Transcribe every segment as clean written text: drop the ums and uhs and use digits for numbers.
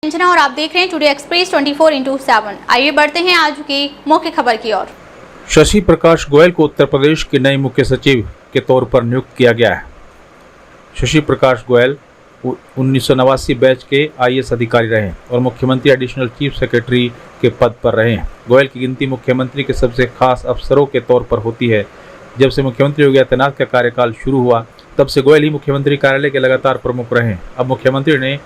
अंजना और आप देख रहे हैं टुडे एक्सप्रेस 24/7। आइए बढ़ते हैं आज की मुख्य खबर की ओर। शशि प्रकाश गोयल को उत्तर प्रदेश के नए मुख्य सचिव के तौर पर नियुक्त किया गया है। शशि प्रकाश गोयल 1989 बैच के आईएएस अधिकारी रहे हैं और मुख्यमंत्री एडिशनल चीफ सेक्रेटरी के पद पर रहे हैं। गोयल की गिनती मुख्यमंत्री के सबसे खास अफसरों के तौर पर होती है। जब से मुख्यमंत्री योगी आदित्यनाथ का कार्यकाल शुरू हुआ तब से गोयल ही मुख्यमंत्री कार्यालय के लगातार प्रमुख रहे हैं। अब मुख्यमंत्री ने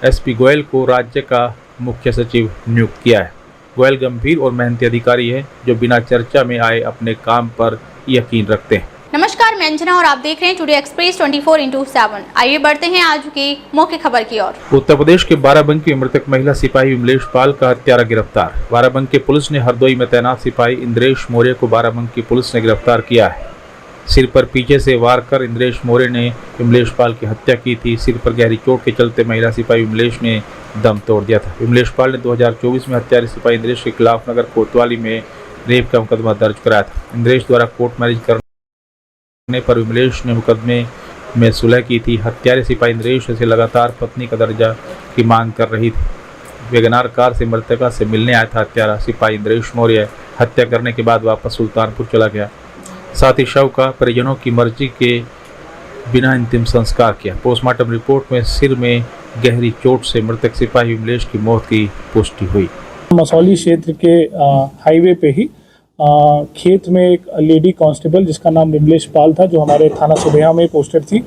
एसपी गोयल को राज्य का मुख्य सचिव नियुक्त किया है। गोयल गंभीर और मेहनती अधिकारी है जो बिना चर्चा में आए अपने काम पर यकीन रखते हैं। नमस्कार, मैं अंजना और आप देख रहे हैं टुडे एक्सप्रेस 24/7। आइए बढ़ते हैं आज की मुख्य खबर की ओर। उत्तर प्रदेश के बाराबंकी में मृतक महिला सिपाही विमलेश पाल का हत्यारा गिरफ्तार। बाराबंकी पुलिस ने हरदोई में तैनात सिपाही इंद्रेश मौर्य को बाराबंकी पुलिस ने गिरफ्तार किया है। सिर पर पीछे से वार कर इंद्रेश मौर्य ने विमलेश पाल की हत्या की थी। सिर पर गहरी चोट के चलते महिला सिपाही विमलेश ने दम तोड़ दिया था। विमलेश पाल ने 2024 में हत्यारे सिपाही इंद्रेश के खिलाफ नगर कोतवाली में रेप का मुकदमा दर्ज कराया था। इंद्रेश द्वारा कोर्ट मैरिज करने पर विमलेश ने मुकदमे में सुलह की थी। हत्यारे सिपाही इंद्रेश से लगातार पत्नी का दर्जा की मांग कर रही थी। वेगनार कार से मृतका से मिलने आया था हत्यारा सिपाही इंद्रेश मौर्य। हत्या करने के बाद वापस सुल्तानपुर चला गया। साथ ही शव का परिजनों की मर्जी के बिना अंतिम संस्कार किया। पोस्टमार्टम रिपोर्ट में सिर में गहरी चोट से मृतक सिपाही विमलेश की मौत की पुष्टि हुई। मसौली क्षेत्र के हाईवे पे ही खेत में एक लेडी कांस्टेबल जिसका नाम विमलेश पाल था, जो हमारे थाना सुबेहा में पोस्टेड थी,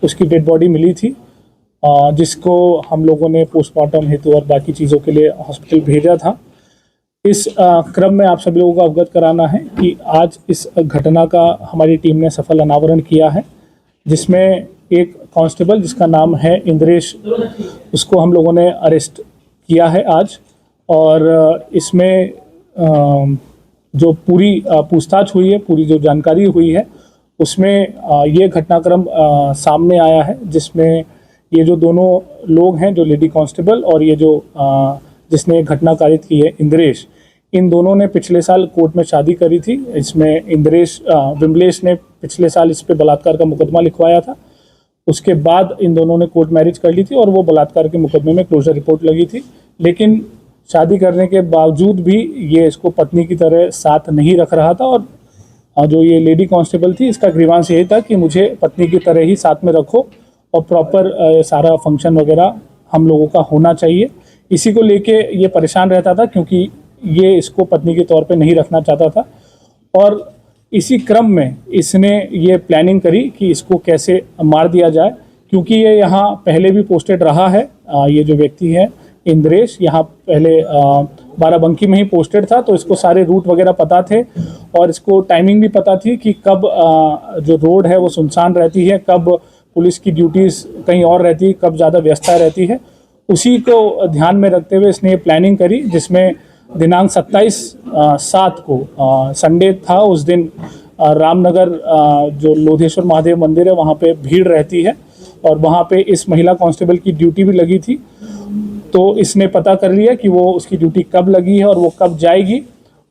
उसकी डेड बॉडी मिली थी, जिसको हम लोगों ने पोस्टमार्टम हेतु और बाकी चीज़ों के लिए हॉस्पिटल भेजा था। इस क्रम में आप सभी लोगों को अवगत कराना है कि आज इस घटना का हमारी टीम ने सफल अनावरण किया है, जिसमें एक कांस्टेबल जिसका नाम है इंद्रेश, उसको हम लोगों ने अरेस्ट किया है आज। और इसमें जो पूरी पूछताछ हुई है, पूरी जो जानकारी हुई है, उसमें ये घटनाक्रम सामने आया है, जिसमें ये जो दोनों लोग हैं, जो लेडी कांस्टेबल और ये जो जिसने घटना कारित की है इंद्रेश, इन दोनों ने पिछले साल कोर्ट में शादी करी थी। इसमें विमलेश ने पिछले साल इस पे बलात्कार का मुकदमा लिखवाया था। उसके बाद इन दोनों ने कोर्ट मैरिज कर ली थी और वो बलात्कार के मुकदमे में क्लोजर रिपोर्ट लगी थी। लेकिन शादी करने के बावजूद भी ये इसको पत्नी की तरह साथ नहीं रख रहा था। और जो ये लेडी कांस्टेबल थी, इसका ग्रीवांस यही था कि मुझे पत्नी की तरह ही साथ में रखो और प्रॉपर सारा फंक्शन वगैरह हम लोगों का होना चाहिए। इसी को लेके ये परेशान रहता था, क्योंकि ये इसको पत्नी के तौर पे नहीं रखना चाहता था। और इसी क्रम में इसने ये प्लानिंग करी कि इसको कैसे मार दिया जाए, क्योंकि ये यहाँ पहले भी पोस्टेड रहा है। ये जो व्यक्ति है इंद्रेश, यहाँ पहले बाराबंकी में ही पोस्टेड था, तो इसको सारे रूट वगैरह पता थे और इसको टाइमिंग भी पता थी कि कब जो रोड है वो सुनसान रहती है, कब पुलिस की ड्यूटीज़ कहीं और रहती है, कब ज़्यादा व्यस्तता रहती है। उसी को ध्यान में रखते हुए इसने ये प्लानिंग करी, जिसमें दिनांक 27/7 को संडे था। उस दिन रामनगर जो लोधेश्वर महादेव मंदिर है, वहाँ पे भीड़ रहती है और वहाँ पे इस महिला कांस्टेबल की ड्यूटी भी लगी थी। तो इसने पता कर लिया कि वो उसकी ड्यूटी कब लगी है और वो कब जाएगी।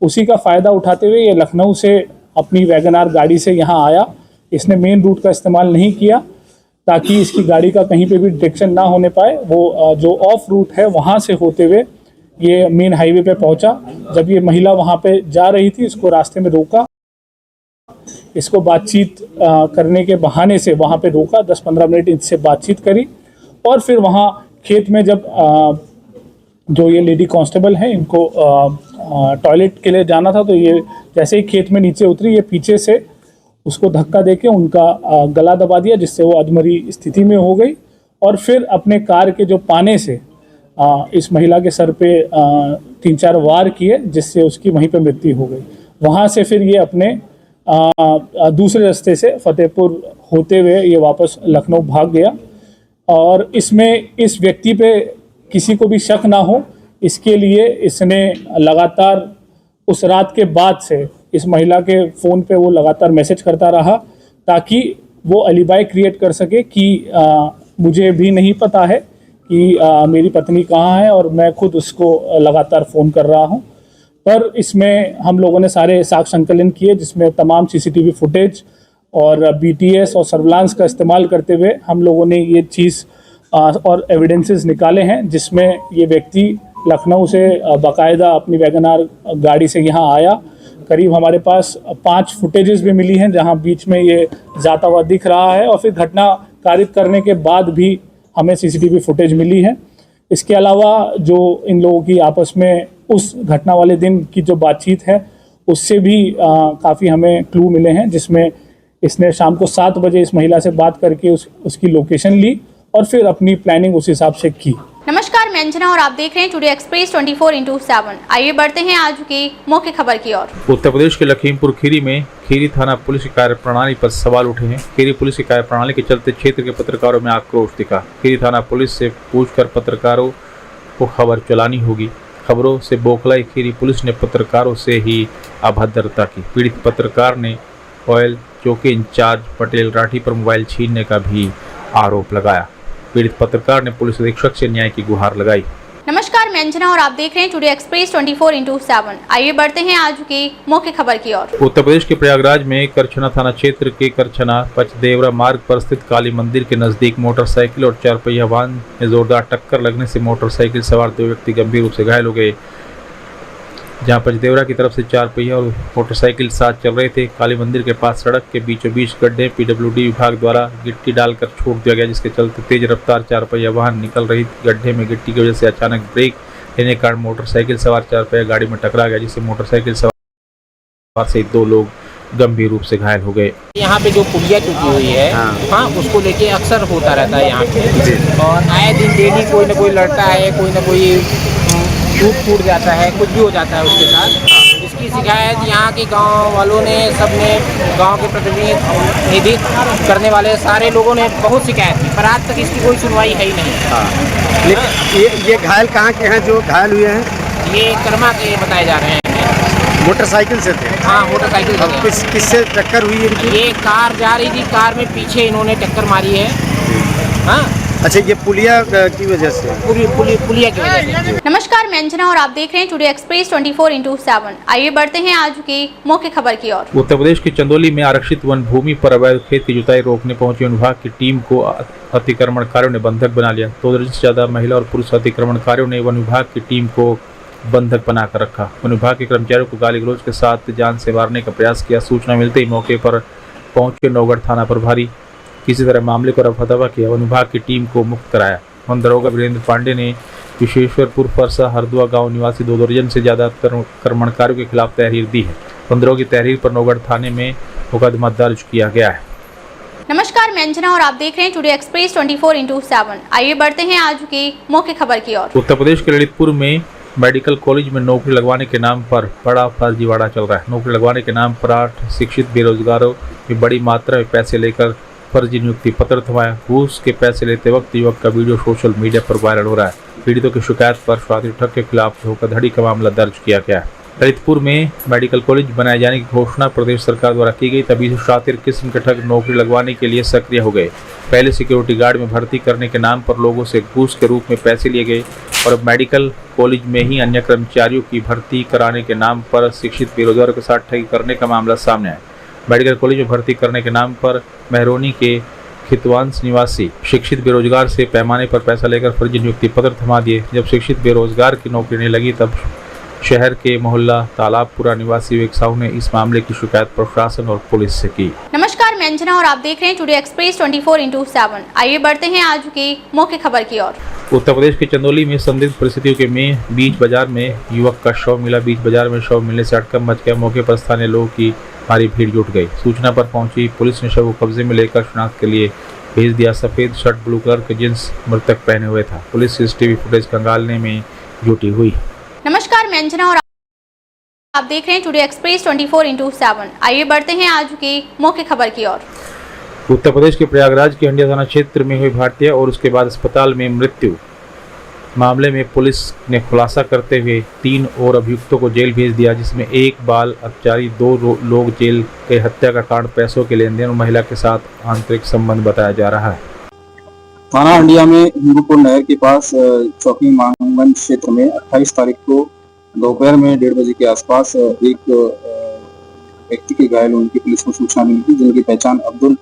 उसी का फ़ायदा उठाते हुए ये लखनऊ से अपनी वैगनार गाड़ी से यहाँ आया। इसने मेन रूट का इस्तेमाल नहीं किया ताकि इसकी गाड़ी का कहीं पे भी डिटेक्शन ना होने पाए। वो जो ऑफ रूट है वहाँ से होते हुए ये मेन हाईवे पे पहुँचा। जब ये महिला वहाँ पे जा रही थी, इसको रास्ते में रोका, इसको बातचीत करने के बहाने से वहाँ पे रोका, 10-15 मिनट इनसे बातचीत करी और फिर वहाँ खेत में जब जो ये लेडी कांस्टेबल है, इनको टॉयलेट के लिए जाना था, तो ये जैसे ही खेत में नीचे उतरी, ये पीछे से उसको धक्का देके उनका गला दबा दिया, जिससे वो अधमरी स्थिति में हो गई। और फिर अपने कार के जो पाने से इस महिला के सर पे 3-4 वार किए, जिससे उसकी वहीं पे मृत्यु हो गई। वहाँ से फिर ये अपने दूसरे रास्ते से फतेहपुर होते हुए ये वापस लखनऊ भाग गया। और इसमें इस व्यक्ति पे किसी को भी शक ना हो, इसके लिए इसने लगातार उस रात के बाद से इस महिला के फ़ोन पे वो लगातार मैसेज करता रहा, ताकि वो अलीबाई क्रिएट कर सके कि मुझे भी नहीं पता है कि मेरी पत्नी कहाँ है और मैं खुद उसको लगातार फ़ोन कर रहा हूँ। पर इसमें हम लोगों ने सारे साक्ष्य संकलन किए, जिसमें तमाम सीसीटीवी फुटेज और बीटीएस और सर्विलांस का इस्तेमाल करते हुए हम लोगों ने ये चीज़ और एविडेंसेस निकाले हैं, जिसमें ये व्यक्ति लखनऊ से बाकायदा अपनी वैगनार गाड़ी से यहाँ आया। करीब हमारे पास 5 फुटेजेस भी मिली हैं जहाँ बीच में ये जाता हुआ दिख रहा है, और फिर घटना कारित करने के बाद भी हमें सीसीटीवी फुटेज मिली है। इसके अलावा जो इन लोगों की आपस में उस घटना वाले दिन की जो बातचीत है, उससे भी काफ़ी हमें क्लू मिले हैं, जिसमें इसने शाम को 7 बजे इस महिला से बात करके उसकी लोकेशन ली और फिर अपनी प्लानिंग उस हिसाब से की। नमस्कार, मैं अंजना और आप देख रहे हैं टुडे एक्सप्रेस 24/7। आइए बढ़ते हैं आज की मुख्य खबर की ओर। उत्तर प्रदेश के लखीमपुर खीरी में खीरी थाना पुलिस की कार्यप्रणाली पर सवाल उठे हैं। खीरी पुलिस की कार्यप्रणाली के चलते क्षेत्र के पत्रकारों में आक्रोश दिखा। खीरी थाना पुलिस से पूछकर पत्रकारों को खबर चलानी होगी। खबरों से बौखलाई खीरी पुलिस ने पत्रकारों से ही अभद्रता की। पीड़ित पत्रकार ने ऑयल चौकी इंचार्ज पटेल राठी पर मोबाइल छीनने का भी आरोप लगाया। पीड़ित पत्रकार ने पुलिस अधीक्षक से न्याय की गुहार लगाई। नमस्कार, मैं अंजना और आप देख रहे हैं टुडे एक्सप्रेस 24/7। आइए बढ़ते हैं आज की मुख्य खबर की ओर। उत्तर प्रदेश के प्रयागराज में करछना थाना क्षेत्र के करछना पचदेवरा मार्ग पर स्थित काली मंदिर के नजदीक मोटरसाइकिल और 4 पहिया वाहन में जोरदार टक्कर लगने से मोटरसाइकिल सवार 2 व्यक्ति गंभीर रूप से घायल हो गए। जहां पचदेवरा की तरफ से 4 पहिया और मोटरसाइकिल साथ चल रहे थे। काली मंदिर के पास सड़क के बीचों बीच गड्ढे पीडब्ल्यूडी विभाग द्वारा गिट्टी डालकर छोड़ दिया गया, जिसके चलते तेज रफ्तार 4 पहिया वाहन निकल रही गड्ढे में गिट्टी की वजह से अचानक ब्रेक लेने के कारण मोटरसाइकिल सवार 4 पहिया गाड़ी में टकरा गया, जिससे मोटरसाइकिल सवार से 2 लोग गंभीर रूप से घायल हो गए। यहाँ पे जो पुलिया टूटी हुई है, हाँ, उसको लेके अक्सर होता रहता है यहाँ पे, और आए दिन डेली कोई ना कोई लड़ता है, कोई ना कोई टूट जाता है, कुछ भी हो जाता है उसके साथ। इसकी शिकायत यहाँ के गांव वालों ने, सबने, गांव के प्रतिनिधि करने वाले सारे लोगों ने बहुत शिकायत की, पर आज तक इसकी कोई सुनवाई है ही नहीं। ये घायल कहाँ के हैं जो घायल हुए हैं? ये कर्मा के बताए जा रहे हैं। मोटरसाइकिल से थे? हाँ, मोटरसाइकिल से। किससे टक्कर हुई इनकी? ये कार जा रही थी, कार में पीछे इन्होंने टक्कर मारी है। हाँ, अच्छा, ये पुलिया की वजह से? पुलिया की वजह से। नमस्कार, मैं अंजना और आप देख रहे हैं टुडे एक्सप्रेस 24/7। आइए बढ़ते हैं आज की मुख्य खबर की ओर। उत्तर प्रदेश के चंदौली में आरक्षित वन भूमि पर अवैध खेत की जुताई रोकने पहुंची वन विभाग की टीम को अतिक्रमणकारियों ने बंधक बना लिया। 2 दर्जन से ज्यादा महिला और पुरुष अतिक्रमणकारियों ने वन विभाग की टीम को बंधक बनाकर रखा। वन विभाग के कर्मचारियों को गाली गलौज के साथ जान से मारने का प्रयास किया। सूचना मिलते ही मौके पर पहुंचे नौगढ़ थाना प्रभारी किसी तरह मामले को रफा-दफा किया। वन विभाग की टीम को मुक्त कराया। वन दरोगा वीरेंद्र पांडे ने विशेश्वरपुर फरसा हरदुआ गांव निवासी 2 दर्जन से ज्यादा अतिक्रमणकारियों के खिलाफ तहरीर दी है। वन दरोगा की तहरीर पर नौगढ़ थाने में मुकदमा दर्ज किया गया है। नमस्कार, मैं अंजना और आप देख रहे हैं टुडे एक्सप्रेस 24/7। आइए बढ़ते हैं आज की मुख्य खबर की ओर। उत्तर प्रदेश के ललितपुर में मेडिकल कॉलेज में नौकरी लगवाने के नाम पर बड़ा फर्जीवाड़ा चल रहा है। नौकरी लगवाने के नाम पर 8 शिक्षित बेरोजगारों में बड़ी मात्रा में पैसे लेकर फर्जी नियुक्ति पत्र थमाया। घूस के पैसे लेते वक्त युवक का वीडियो सोशल मीडिया पर वायरल हो रहा है। पीड़ितों की शिकायत पर स्वाति ठग के खिलाफ धोखाधड़ी का मामला दर्ज किया गया है। ललितपुर में मेडिकल कॉलेज बनाए जाने की घोषणा प्रदेश सरकार द्वारा की गई, तभी से शातिर किस्म के ठग नौकरी लगवाने के लिए सक्रिय हो गए। पहले सिक्योरिटी गार्ड में भर्ती करने के नाम पर लोगों से घूस के रूप में पैसे लिए गए, और अब मेडिकल कॉलेज में ही अन्य कर्मचारियों की भर्ती कराने के नाम पर शिक्षित बेरोजगारों के साथ ठगी करने का मामला सामने आया। मेडिकल कॉलेज में भर्ती करने के नाम पर मेहरोनी के खितवांश निवासी शिक्षित बेरोजगार से पैमाने पर पैसा लेकर फर्जी नियुक्ति पत्र थमा दिए। जब शिक्षित बेरोजगार की नौकरी नहीं लगी, तब शहर के मोहल्ला तालाबपुरा निवासी विवेक साहू ने इस मामले की शिकायत प्रशासन और पुलिस से की। नमस्कार, मैं अंजना और आप देख रहे हैं टुडे एक्सप्रेस 24/7। आइए बढ़ते हैं आज की मुख्य खबर की ओर। उत्तर प्रदेश के चंदौली में संदिग्ध परिस्थितियों के में बीच बाजार में युवक का शव मिला। बीच बाजार में शव मिलने से हड़कंप मच गया। मौके पर स्थानीय लोगों की भारी भीड़ जुट गई। सूचना पर पहुंची पुलिस ने शव को कब्जे में लेकर शिनाख्त के लिए भेज दिया। सफेद शर्ट ब्लू कलर के जींस मृतक पहने हुए था। पुलिस सीसीटीवी फुटेज खंगालने में जुटी हुई। नमस्कार, मैं अंजना और आप देख रहे हैं टुडे एक्सप्रेस 24/7। आइए बढ़ते हैं आज की मुख्य खबर की ओर। उत्तर प्रदेश के प्रयागराज के हंडिया थाना क्षेत्र में हुई भारतीय और उसके बाद अस्पताल में मृत्यु मामले में पुलिस ने खुलासा करते हुए 3 और अभियुक्तों को जेल भेज दिया, जिसमें एक बाल अपचारी, 2 लोग जेल के हत्या का कारण पैसों के लेन देन और महिला के साथ आंतरिक संबंध बताया जा रहा है। थाना हंडिया में हिंदूपुर नहर के पास चौकी मांगन क्षेत्र में 28 तारीख को दोपहर में 1:30 बजे के आसपास एक व्यक्ति के घायल होने की पुलिस को सूचना मिली थी, जिनकी पहचान अब्दुल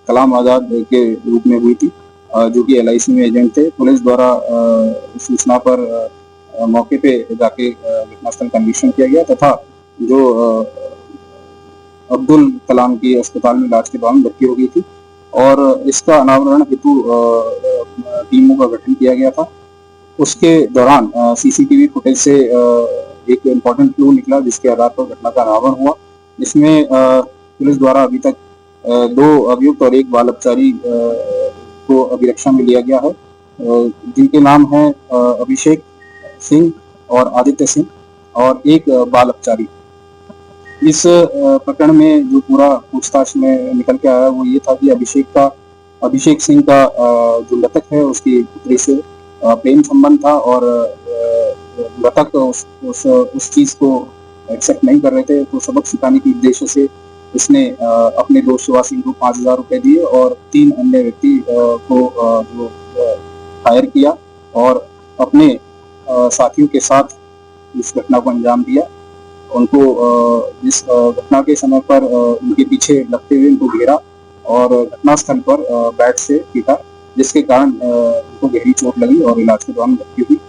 कलाम आजाद के रूप में हुई थी। जो कि LIC में एजेंट थे। पुलिस द्वारा सूचना पर मौके पे जाके घटनास्थल का निरीक्षण किया गया तथा जो अब्दुल कलाम की अस्पताल में इलाज के दौरान मृत्यु हो गई थी और इसका अनावरण हेतु टीमों का गठन किया गया था। उसके दौरान CCTV फुटेज से एक इम्पोर्टेंट क्लू निकला जिसके आधार पर घटना का अनावरण हुआ। इसमें पुलिस द्वारा अभी तक 2 अभियुक्त और 1 बाल अपचारी को अभिरक्षा में लिया गया है, जिनके नाम है अभिषेक सिंह और आदित्य सिंह और 1 बाल अपचारी। इस प्रकरण में जो पूरा पूछताछ में निकल के आया वो ये था कि अभिषेक सिंह का जो मृतक है उसकी पुत्री से प्रेम संबंध था और मृतक उस चीज को एक्सेप्ट नहीं कर रहे थे, तो सबक सिखाने के उद्देश्य से इसने अपने दोस्त शिवा सिंह को 5,000 रुपए दिए और 3 अन्य व्यक्ति को जो फायर किया और अपने साथियों के साथ इस घटना को अंजाम दिया। उनको इस घटना के समय पर उनके पीछे लगते हुए उनको घेरा और घटनास्थल पर बैट से पीटा, जिसके कारण उनको गहरी चोट लगी और इलाज के दौरान मृत्यु हुई।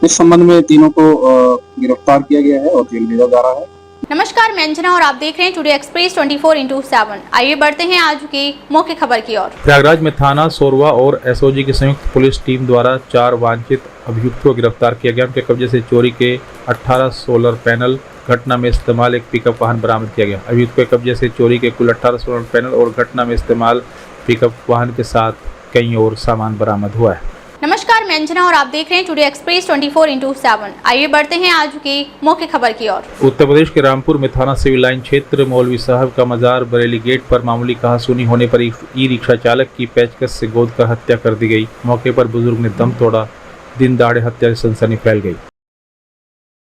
इस संबंध में तीनों को गिरफ्तार किया गया है और जेल भेजा जा रहा है। नमस्कार, मैं अंजना और आप देख रहे हैं टुडे एक्सप्रेस 24/7। आइए बढ़ते हैं आज की मुख्य खबर की ओर। प्रयागराज में थाना सोरवा और SOG की संयुक्त पुलिस टीम द्वारा 4 वांछित अभियुक्तों को गिरफ्तार किया गया। उनके कब्जे से चोरी के 18 सोलर पैनल, घटना में इस्तेमाल एक पिकअप वाहन बरामद किया गया। अभियुक्तों के कब्जे से चोरी के कुल 18 सोलर पैनल और घटना में इस्तेमाल पिकअप वाहन के साथ कई और सामान बरामद हुआ है। नमस्कार, मैं अंजना और आप देख रहे हैं टुडे एक्सप्रेस 24/7। आइए बढ़ते हैं आज की मुख्य खबर की ओर। उत्तर प्रदेश के रामपुर में थाना सिविल लाइन क्षेत्र मौलवी साहब का मजार बरेली गेट पर मामूली कहासुनी होने पर ई रिक्शा चालक की पेचकस से गोद कर हत्या कर दी गई। मौके पर बुजुर्ग ने दम तोड़ा। दिन दहाड़े हत्या से सनसनी फैल गई।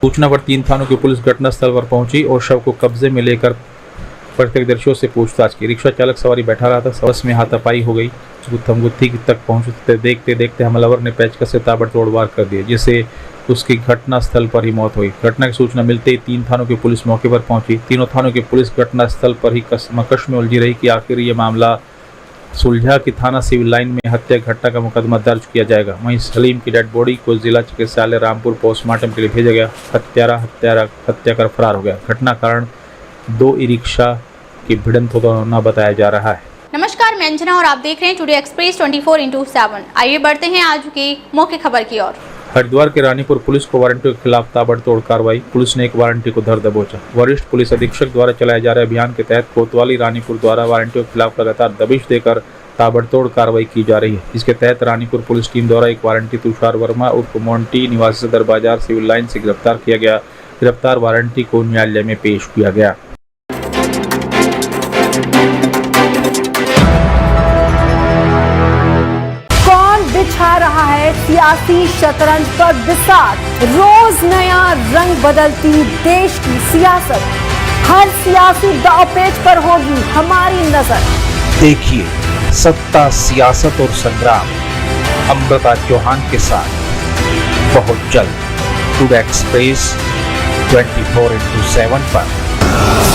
सूचना पर 3 थानों की पुलिस घटनास्थल पर पहुंची और शव को कब्जे में लेकर प्रत्यक्षदर्शियों से पूछताछ की। रिक्शा चालक सवारी बैठा रहा था, बस में हाथापाई हो गई। गुत्थमगुत्थी तक पहुंचते देखते देखते हमलावर ने पेचकस से ताबड़तोड़ वार कर दिए, जिससे उसकी घटनास्थल पर ही मौत हुई। घटना की सूचना मिलते ही 3 थानों की पुलिस मौके पर पहुंची। तीनों थानों की पुलिस घटनास्थल पर ही कशमकश में उलझी रही कि आखिर ये मामला सुलझा कि थाना सिविल लाइन में हत्या घटना का मुकदमा दर्ज किया जाएगा। वहीं सलीम की डेड बॉडी को जिला चिकित्सालय रामपुर पोस्टमार्टम के लिए भेजा गया। हत्या कर फरार हो गया। घटना कारण 2 ई रिक्शा की भिड़ंत होना बताया जा रहा है। नमस्कार, मैं अंजना और आप देख रहे हैं टुडे एक्सप्रेस 24/7। आइए बढ़ते हैं आज की मुख्य खबर की ओर। हरिद्वार के रानीपुर पुलिस को वारंटियों के खिलाफ ताबड़तोड़ कार्रवाई। पुलिस ने एक वारंटी को धर दबोचा। वरिष्ठ पुलिस अधीक्षक द्वारा चलाए जा रहे अभियान के तहत कोतवाली रानीपुर द्वारा वारंटियों के खिलाफ लगातार दबिश देकर ताबड़तोड़ कार्रवाई की जा रही है। इसके तहत रानीपुर पुलिस टीम द्वारा एक वारंटी तुषार वर्मा उर्फ मोंटी निवासी सदर बाजार सिविल लाइन से गिरफ्तार किया गया। गिरफ्तार वारंटी को न्यायालय में पेश किया गया। बिछा रहा है सियासी शतरंज पर बिसात। रोज नया रंग बदलती देश की सियासत, हर सियासी दांवपेच पर होगी हमारी नजर। देखिए सत्ता, सियासत और संग्राम अमृता चौहान के साथ बहुत जल्द टुडे एक्सप्रेस 24/7 पर।